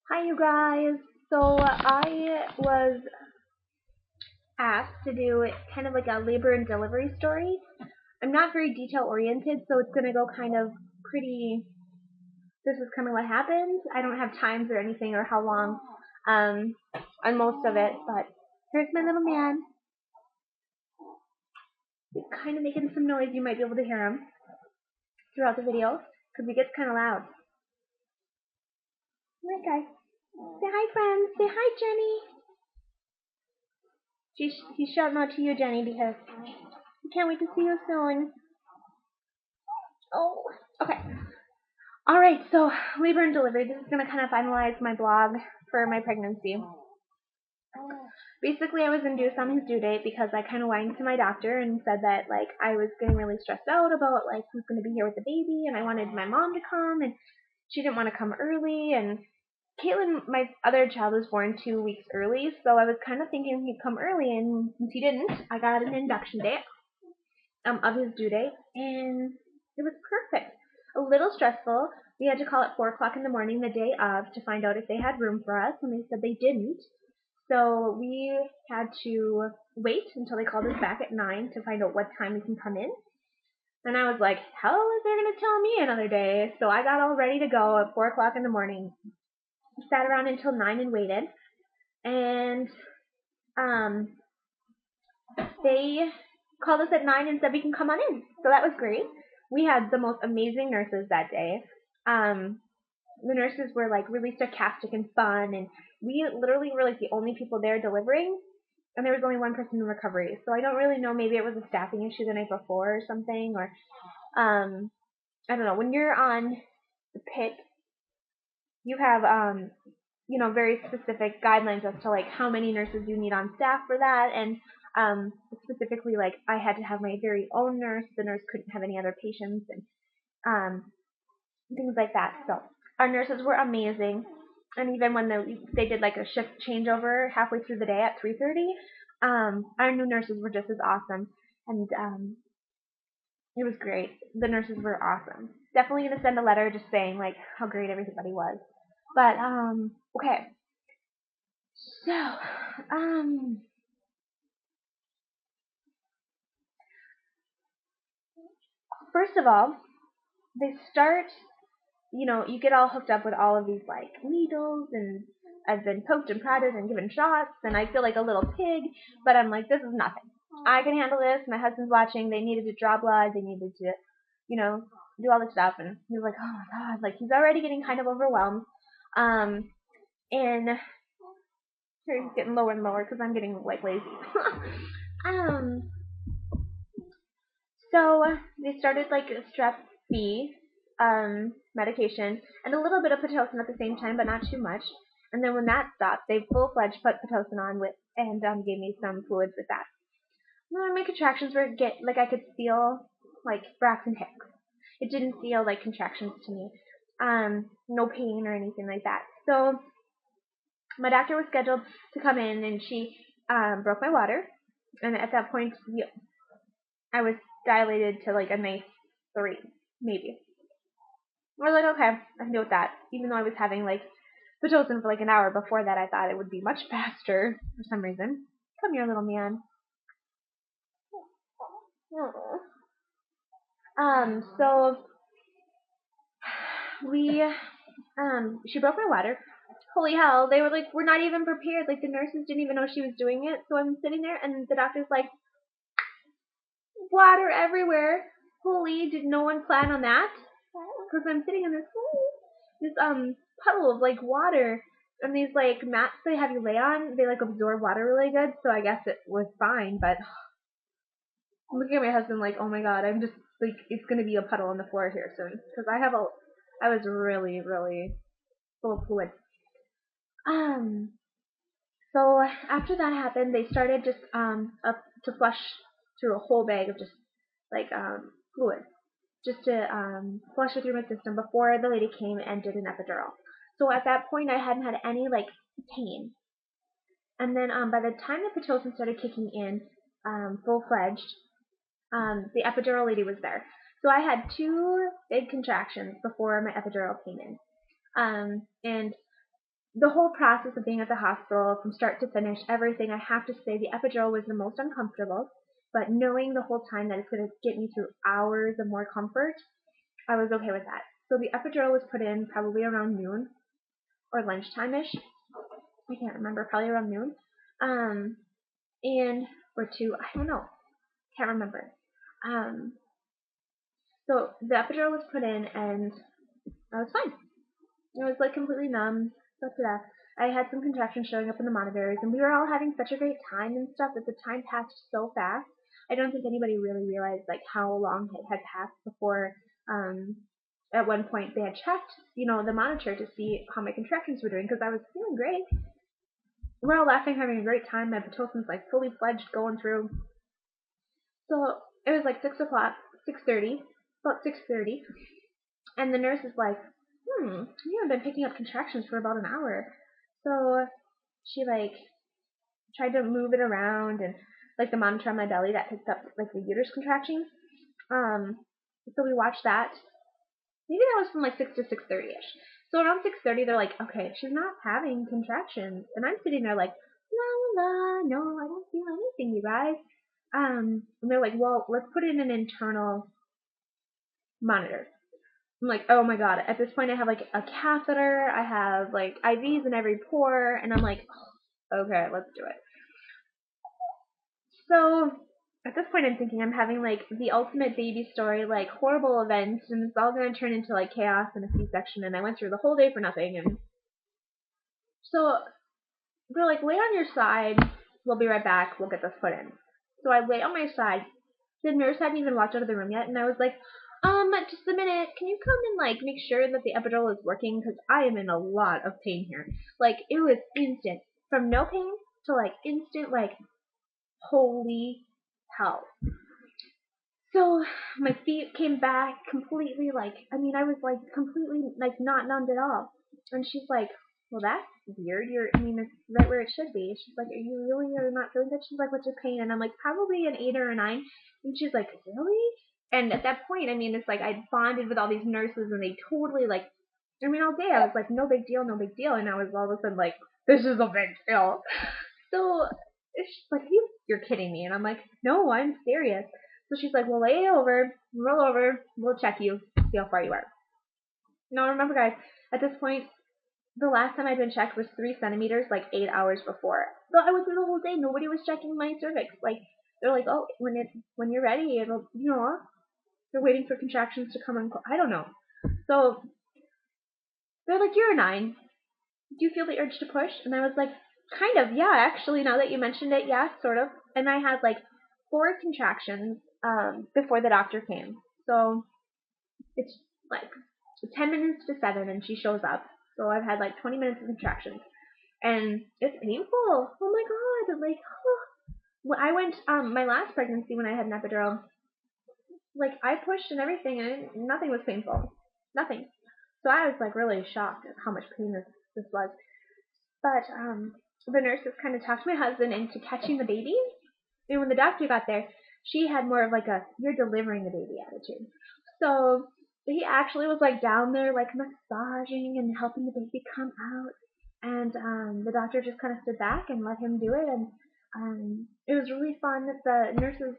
Hi, you guys. So I was asked to do kind of like a labor and delivery story. I'm not very detail oriented, so it's gonna go kind of pretty. This is kind of what happened. I don't have times or anything or how long um, on most of it, but here's my little man. He's kind of making some noise. You might be able to hear him throughout the video because he gets kind of loud. Hi, guys. Say hi, friends. Say hi, Jenny. He's shouting out to you, Jenny, because he can't wait to see you soon. Oh, okay. All right, so labor and delivery. This is going to kind of finalize my blog for my pregnancy. Basically, I was induced on his due date because I kind of whined to my doctor and said that like I was getting really stressed out about like who's going to be here with the baby, and I wanted my mom to come, and she didn't want to come early, and Caitlin, my other child, was born 2 weeks early, so I was kind of thinking he'd come early, and since he didn't, I got an induction date of his due date, and it was perfect. A little stressful. We had to call at 4 o'clock in the morning the day of to find out if they had room for us, and they said they didn't. So we had to wait until they called us back at 9 to find out what time we can come in. And I was like, how is they going to tell me another day? So I got all ready to go at 4 o'clock in the morning. Sat around until 9 and waited. And um, they called us at 9 and said we can come on in. So that was great. We had the most amazing nurses that day. The nurses were like really sarcastic and fun, and we literally were like the only people there delivering, and there was only one person in recovery. So I don't really know, maybe it was a staffing issue the night before or something, or I don't know. When you're on the pit, you have very specific guidelines as to like how many nurses you need on staff for that, and specifically like I had to have my very own nurse. The nurse couldn't have any other patients, and um, things like that. So our nurses were amazing, and even when they did like a shift changeover halfway through the day at 3:30, our new nurses were just as awesome, and it was great. The nurses were awesome. Definitely gonna send a letter just saying like how great everybody was. But okay. So first of all, they start. You get all hooked up with all of these like needles, and I've been poked and prodded and given shots, and I feel like a little pig, but I'm like, this is nothing. I can handle this. My husband's watching. They needed to draw blood. They needed to, you know, do all this stuff, and he was like, oh my god, like he's already getting kind of overwhelmed. And here he's getting lower and lower because I'm getting like lazy. um, so they started like a strep B medication and a little bit of pitocin at the same time, but not too much. And then when that stopped, they full-fledged put pitocin on with and gave me some fluids with that. My contractions were like I could feel like Braxton Hicks. It didn't feel like contractions to me. No pain or anything like that. So my doctor was scheduled to come in, and she broke my water. And at that point, I was dilated to like a nice 3, maybe. I was like, okay, I can deal with that. Even though I was having like Pitocin for like an hour before that, I thought it would be much faster for some reason. Come here, little man. So we, she broke my water. Holy hell, they were like, we're not even prepared. Like the nurses didn't even know she was doing it. So I'm sitting there, and the doctor's like, water everywhere. Holy, did no one plan on that? Because I'm sitting in this puddle of like water, and these like mats they have you lay on, they like absorb water really good. So I guess it was fine. But I'm looking at my husband like, oh my god, I'm just like it's gonna be a puddle on the floor here soon because I was really really full of fluid. Um. So after that happened, they started just up to flush through a whole bag of just like fluid, just to flush it through my system before the lady came and did an epidural. So at that point, I hadn't had any like pain. And then by the time the pitocin started kicking in, full fledged, the epidural lady was there. So I had 2 big contractions before my epidural came in. And the whole process of being at the hospital from start to finish, everything, I have to say the epidural was the most uncomfortable, but knowing the whole time that it's going to get me through hours of more comfort, I was okay with that. So the epidural was put in probably around noon or lunchtime-ish. I can't remember, probably around noon. Um, and, or 2, I don't know, can't remember. Um, so the epidural was put in and I was fine. I was like completely numb. Stuff to that. I had some contractions showing up in the monitors, and we were all having such a great time and stuff that the time passed so fast. I don't think anybody really realized like how long it had passed before. Um, at one point they had checked, the monitor to see how my contractions were doing because I was feeling great. We're all laughing, having a great time. My pitocin's like fully fledged, going through. So it was like 6 o'clock, 6:30, about 6:30, and the nurse is like, you haven't been picking up contractions for about an hour. So she like tried to move it around and like the monitor on my belly that picked up like the uterus contractions. Um, so we watched that. Maybe that was from like 6 to 6:30ish. So around 6:30, they're like, okay, she's not having contractions, and I'm sitting there like, la la la, no, I don't feel anything, you guys. And they're like, well, let's put in an internal monitor. I'm like, oh my god. At this point, I have like a catheter. I have like IVs in every pore, and I'm like, okay, let's do it. So at this point, I'm thinking I'm having like the ultimate baby story, like horrible event, and it's all gonna turn into like chaos and a C-section. And I went through the whole day for nothing. And so they're like, lay on your side. We'll be right back. We'll get this put in. So I lay on my side. The nurse hadn't even walked out of the room yet, and I was like, just a minute. Can you come and like make sure that the epidural is working? Because I am in a lot of pain here. Like it was instant, from no pain to like instant, like holy hell. So my feet came back completely, like I was like completely like not numbed at all. And she's like, well, that's weird. It's right where it should be. She's like, are you really are not feeling good? She's like, what's your pain? And I'm like, probably an 8 or a 9. And she's like, really? And at that point, it's like I bonded with all these nurses, and they totally like, all day I was like, no big deal, no big deal. And I was all of a sudden like, this is a big deal. So she's like, you're kidding me. And I'm like, no, I'm serious. So she's like, well, lay over, roll over, we'll check you, see how far you are. Now remember, guys, at this point, the last time I'd been checked was 3 centimeters, like 8 hours before. So I was through the whole day. Nobody was checking my cervix. Like they're like, oh, when you're ready, it'll, they're waiting for contractions to come and I don't know. So they're like, you're a 9. Do you feel the urge to push? And I was like, kind of, yeah, actually, now that you mentioned it, yeah, sort of. And I had like 4 contractions before the doctor came. So it's like 10 minutes to 7 and she shows up. So I've had like 20 minutes of contractions. And it's painful. Oh my god. Like, when I went, my last pregnancy when I had an epidural, like I pushed and everything and nothing was painful. Nothing. So I was like really shocked at how much pain this was. But the nurses kind of talked my husband into catching the baby. And when the doctor got there, she had more of like a you're delivering the baby attitude. So he actually was like down there like massaging and helping the baby come out. And the doctor just kind of stood back and let him do it. And it was really fun. The nurses,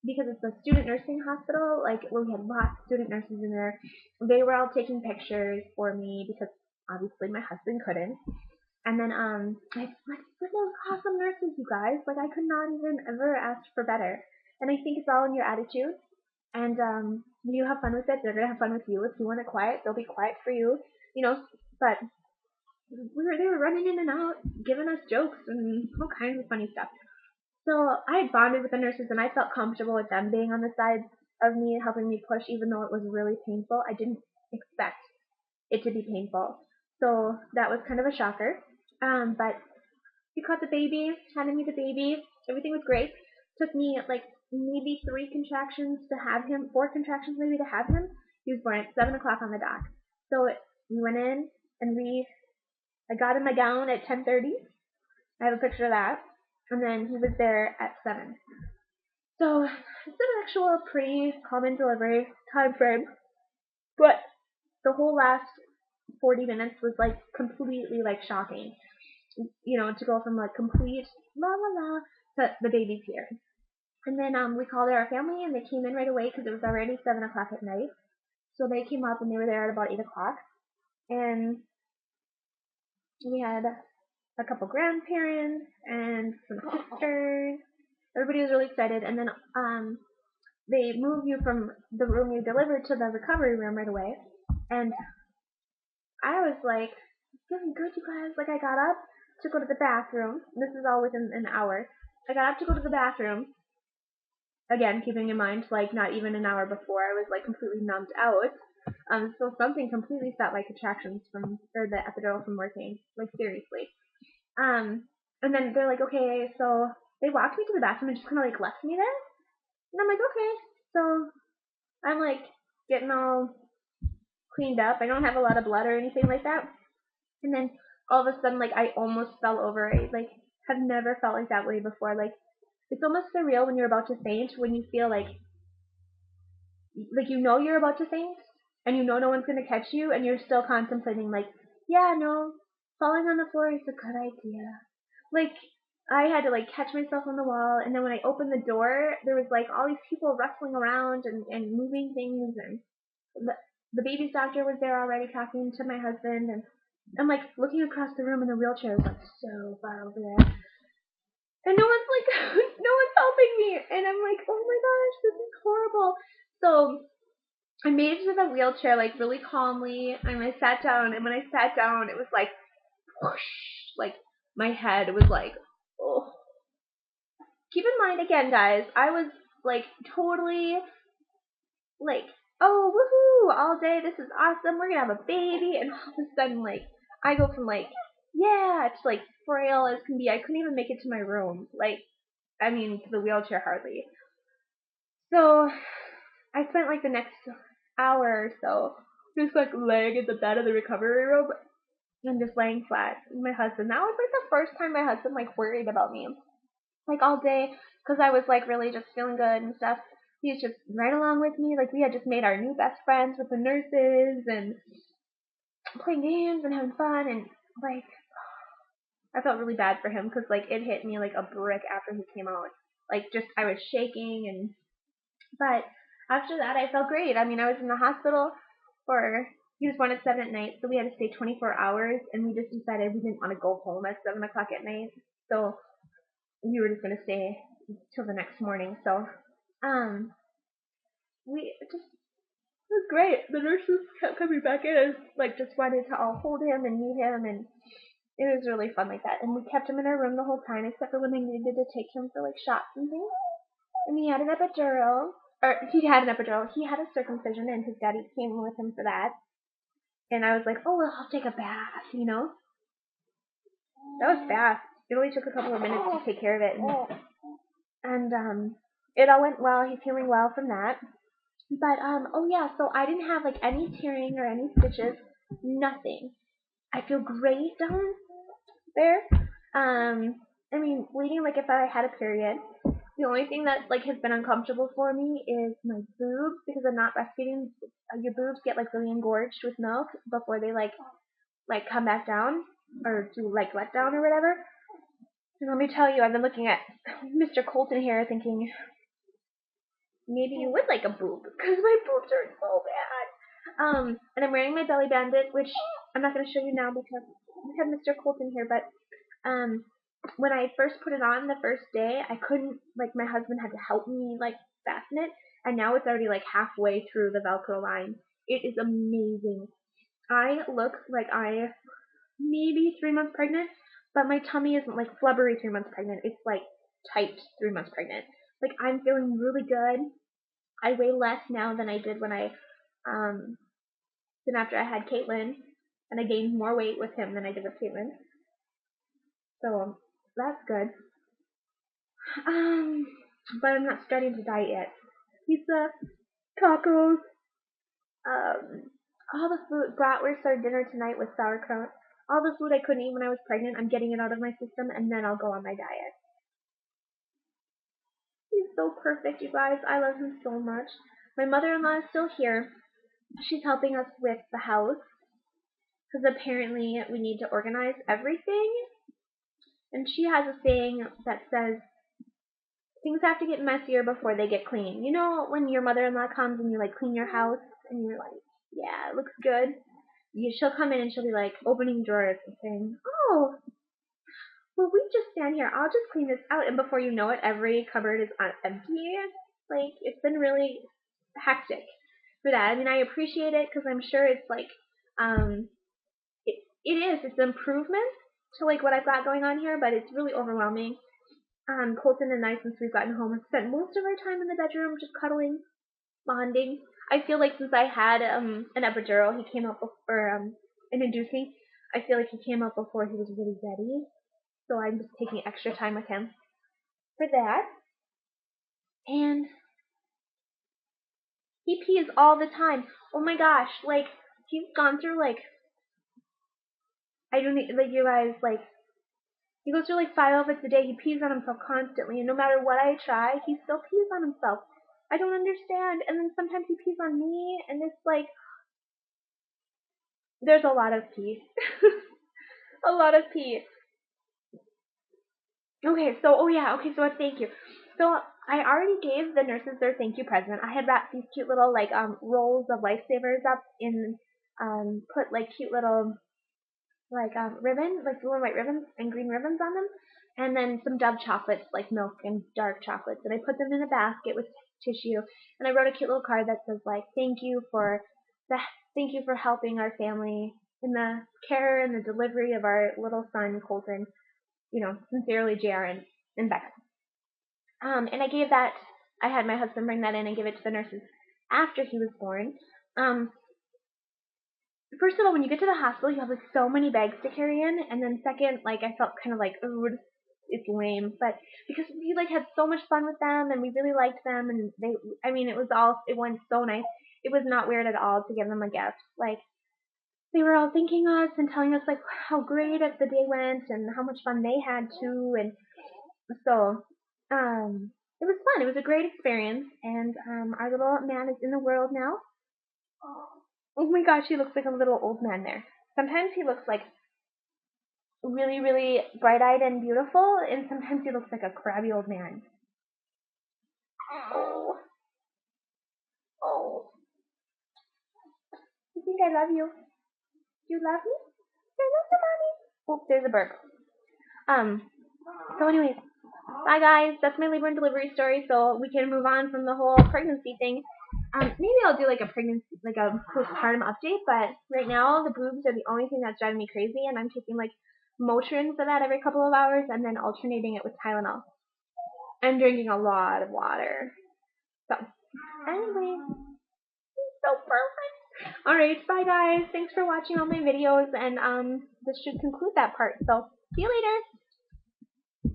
because it's a student nursing hospital, like we had lots of student nurses in there, they were all taking pictures for me because obviously my husband couldn't. And then like with those awesome nurses, you guys. Like I could not even ever ask for better. And I think it's all in your attitude. And you have fun with it, they're gonna have fun with you. If you want it quiet, they'll be quiet for you. But they were running in and out, giving us jokes and all kinds of funny stuff. So I had bonded with the nurses, and I felt comfortable with them being on the side of me, helping me push, even though it was really painful. I didn't expect it to be painful, so that was kind of a shocker. But he caught the baby, handed me the baby. Everything was great. Took me like maybe 3 contractions to have him, 4 contractions maybe to have him. He was born at 7 o'clock on the dot. So we went in and I got in my gown at 10:30. I have a picture of that. And then he was there at 7. So it's an actual pretty common delivery time frame. But the whole last 40 minutes was like completely like shocking. To go from like complete la la la to the baby's here. And then we called our family and they came in right away because it was already 7 o'clock at night. So they came up and they were there at about 8 o'clock. And we had a couple grandparents and some sisters. Everybody was really excited. And then they move you from the room you delivered to the recovery room right away. And I was like, feeling good, you guys. Like, I got up to go to the bathroom. This is all within an hour. I got up to go to the bathroom. Again, keeping in mind, like, not even an hour before, I was, like, completely numbed out. So something completely stopped my contractions or the epidural from working. Like, seriously. And then they're like, okay, so they walked me to the bathroom and just kind of, like, left me there. And I'm like, okay. So I'm, like, getting all cleaned up. I don't have a lot of blood or anything like that. And then all of a sudden, like, I almost fell over. I, like, have never felt like that way before. Like, it's almost surreal when you're about to faint, when you feel like you're about to faint, and no one's going to catch you, and you're still contemplating, like, yeah, no, falling on the floor is a good idea. Like, I had to, like, catch myself on the wall, and then when I opened the door, there was, like, all these people wrestling around and moving things, and the baby's doctor was there already talking to my husband, and I'm, like, looking across the room, and the wheelchair is, like, so far over there. And no one's, like, no one's helping me, and I'm like, oh my gosh, this is horrible. So I made it to the wheelchair, like, really calmly, and I sat down, and when I sat down, it was like, whoosh, like, my head was like, oh. Keep in mind, again, guys, I was, like, totally, like, oh, woohoo, all day, this is awesome, we're gonna have a baby, and all of a sudden, like, I go from, like, yeah, to, like, frail as can be. I couldn't even make it to my room, like, I mean, to the wheelchair hardly. So, I spent, like, the next hour or so just, like, laying in the bed of the recovery room and just laying flat with my husband. That was, like, the first time my husband, like, worried about me, like, all day, because I was, like, really just feeling good and stuff. He was just right along with me. Like, we had just made our new best friends with the nurses and playing games and having fun, and, like, I felt really bad for him because, like, it hit me like a brick after he came out. Like, just, I was shaking, but after that, I felt great. I mean, I was in the hospital he was born at 7 at night, so we had to stay 24 hours, and we just decided we didn't want to go home at 7 o'clock at night, so we were just going to stay till the next morning. So, it was great. The nurses kept coming back in and, like, just wanted to all hold him and meet him, and it was really fun like that. And we kept him in our room the whole time, except for when they needed to take him for, like, shots and things. And he had an epidural. He had a circumcision, and his daddy came with him for that. And I was like, oh, well, I'll take a bath. That was fast. It only took a couple of minutes to take care of it. And it all went well. He's healing well from that. But, oh yeah, so I didn't have, like, any tearing or any stitches. Nothing. I feel great down there. I mean, bleeding, like, if I had a period. The only thing that, like, has been uncomfortable for me is my boobs, because I'm not breastfeeding. Your boobs get, like, really engorged with milk before they, like come back down, or do, like, let down or whatever. And let me tell you, I've been looking at Mr. Colton here thinking, maybe you would like a boob, because my boobs are so bad. And I'm wearing my belly bandit, which I'm not going to show you now because we have Mr. Colton here, but, when I first put it on the first day, I couldn't, like, my husband had to help me, like, fasten it, and now it's already, like, halfway through the Velcro line. It is amazing. I look like I maybe 3 months pregnant, but my tummy isn't, like, flubbery 3 months pregnant. It's, like, tight 3 months pregnant. Like, I'm feeling really good. I weigh less now than I did than after I had Caitlin, and I gained more weight with him than I did with Caitlin. So, that's good. But I'm not starting to diet yet. Pizza, tacos, all the food. Bratwurst our dinner tonight with sauerkraut. All the food I couldn't eat when I was pregnant, I'm getting it out of my system, and then I'll go on my diet. He's so perfect, you guys. I love him so much. My mother-in-law is still here. She's helping us with the house. because apparently we need to organize everything. And she has a saying that says, things have to get messier before they get clean. You know when your mother-in-law comes and you like clean your house and you're like, yeah, it looks good. She'll come in and she'll be like opening drawers and saying, oh, well, we just stand here. I'll just clean this out. And before you know it, every cupboard is empty. Like, it's been really hectic for that. I mean, I appreciate it because I'm sure it's like, it is. It's an improvement to like what I've got going on here, but it's really overwhelming. Colton and I, since we've gotten home, have spent most of our time in the bedroom just cuddling, bonding. I feel like since I had an epidural, he came out before, an inducing. I feel like he came out before he was really ready. So I'm just taking extra time with him for that. And he pees all the time. Oh my gosh, like, he's gone through, like, I don't need, like, you guys, like, he goes through, like, 5 outfits a day. He pees on himself constantly. And no matter what I try, he still pees on himself. I don't understand. And then sometimes he pees on me, and it's like, there's a lot of pee. A lot of pee. Okay, so, so a thank you. So I already gave the nurses their thank you present. I had wrapped these cute little, like, rolls of Lifesavers up in, put, like, cute little, like, ribbon, like blue and white ribbons and green ribbons on them. And then some Dove chocolates, like milk and dark chocolates. And I put them in a basket with tissue. And I wrote a cute little card that says, like, thank you for helping our family in the care and the delivery of our little son, Colton. You know, sincerely, JR and Becca. And I gave that, I had my husband bring that in and give it to the nurses after he was born. First of all, when you get to the hospital, you have like so many bags to carry in, and then second, like I felt kind of like, oh, it's lame, but because we like had so much fun with them and we really liked them, and it went so nice. It was not weird at all to give them a gift. Like, they were all thanking us and telling us like how great the day went and how much fun they had too, and so it was fun. It was a great experience, and our little man is in the world now. Oh my gosh, he looks like a little old man there. Sometimes he looks like really, really bright-eyed and beautiful, and sometimes he looks like a crabby old man. Oh, oh. I think I love you. Do you love me? I love you, mommy. Oh, there's a burp. So anyways, bye guys. That's my labor and delivery story, so we can move on from the whole pregnancy thing. Maybe I'll do like a postpartum update, but right now the boobs are the only thing that's driving me crazy, and I'm taking like Motrin for that every couple of hours and then alternating it with Tylenol. I'm drinking a lot of water. So, anyway, so perfect. Alright, bye guys. Thanks for watching all my videos, and this should conclude that part. So, see you later.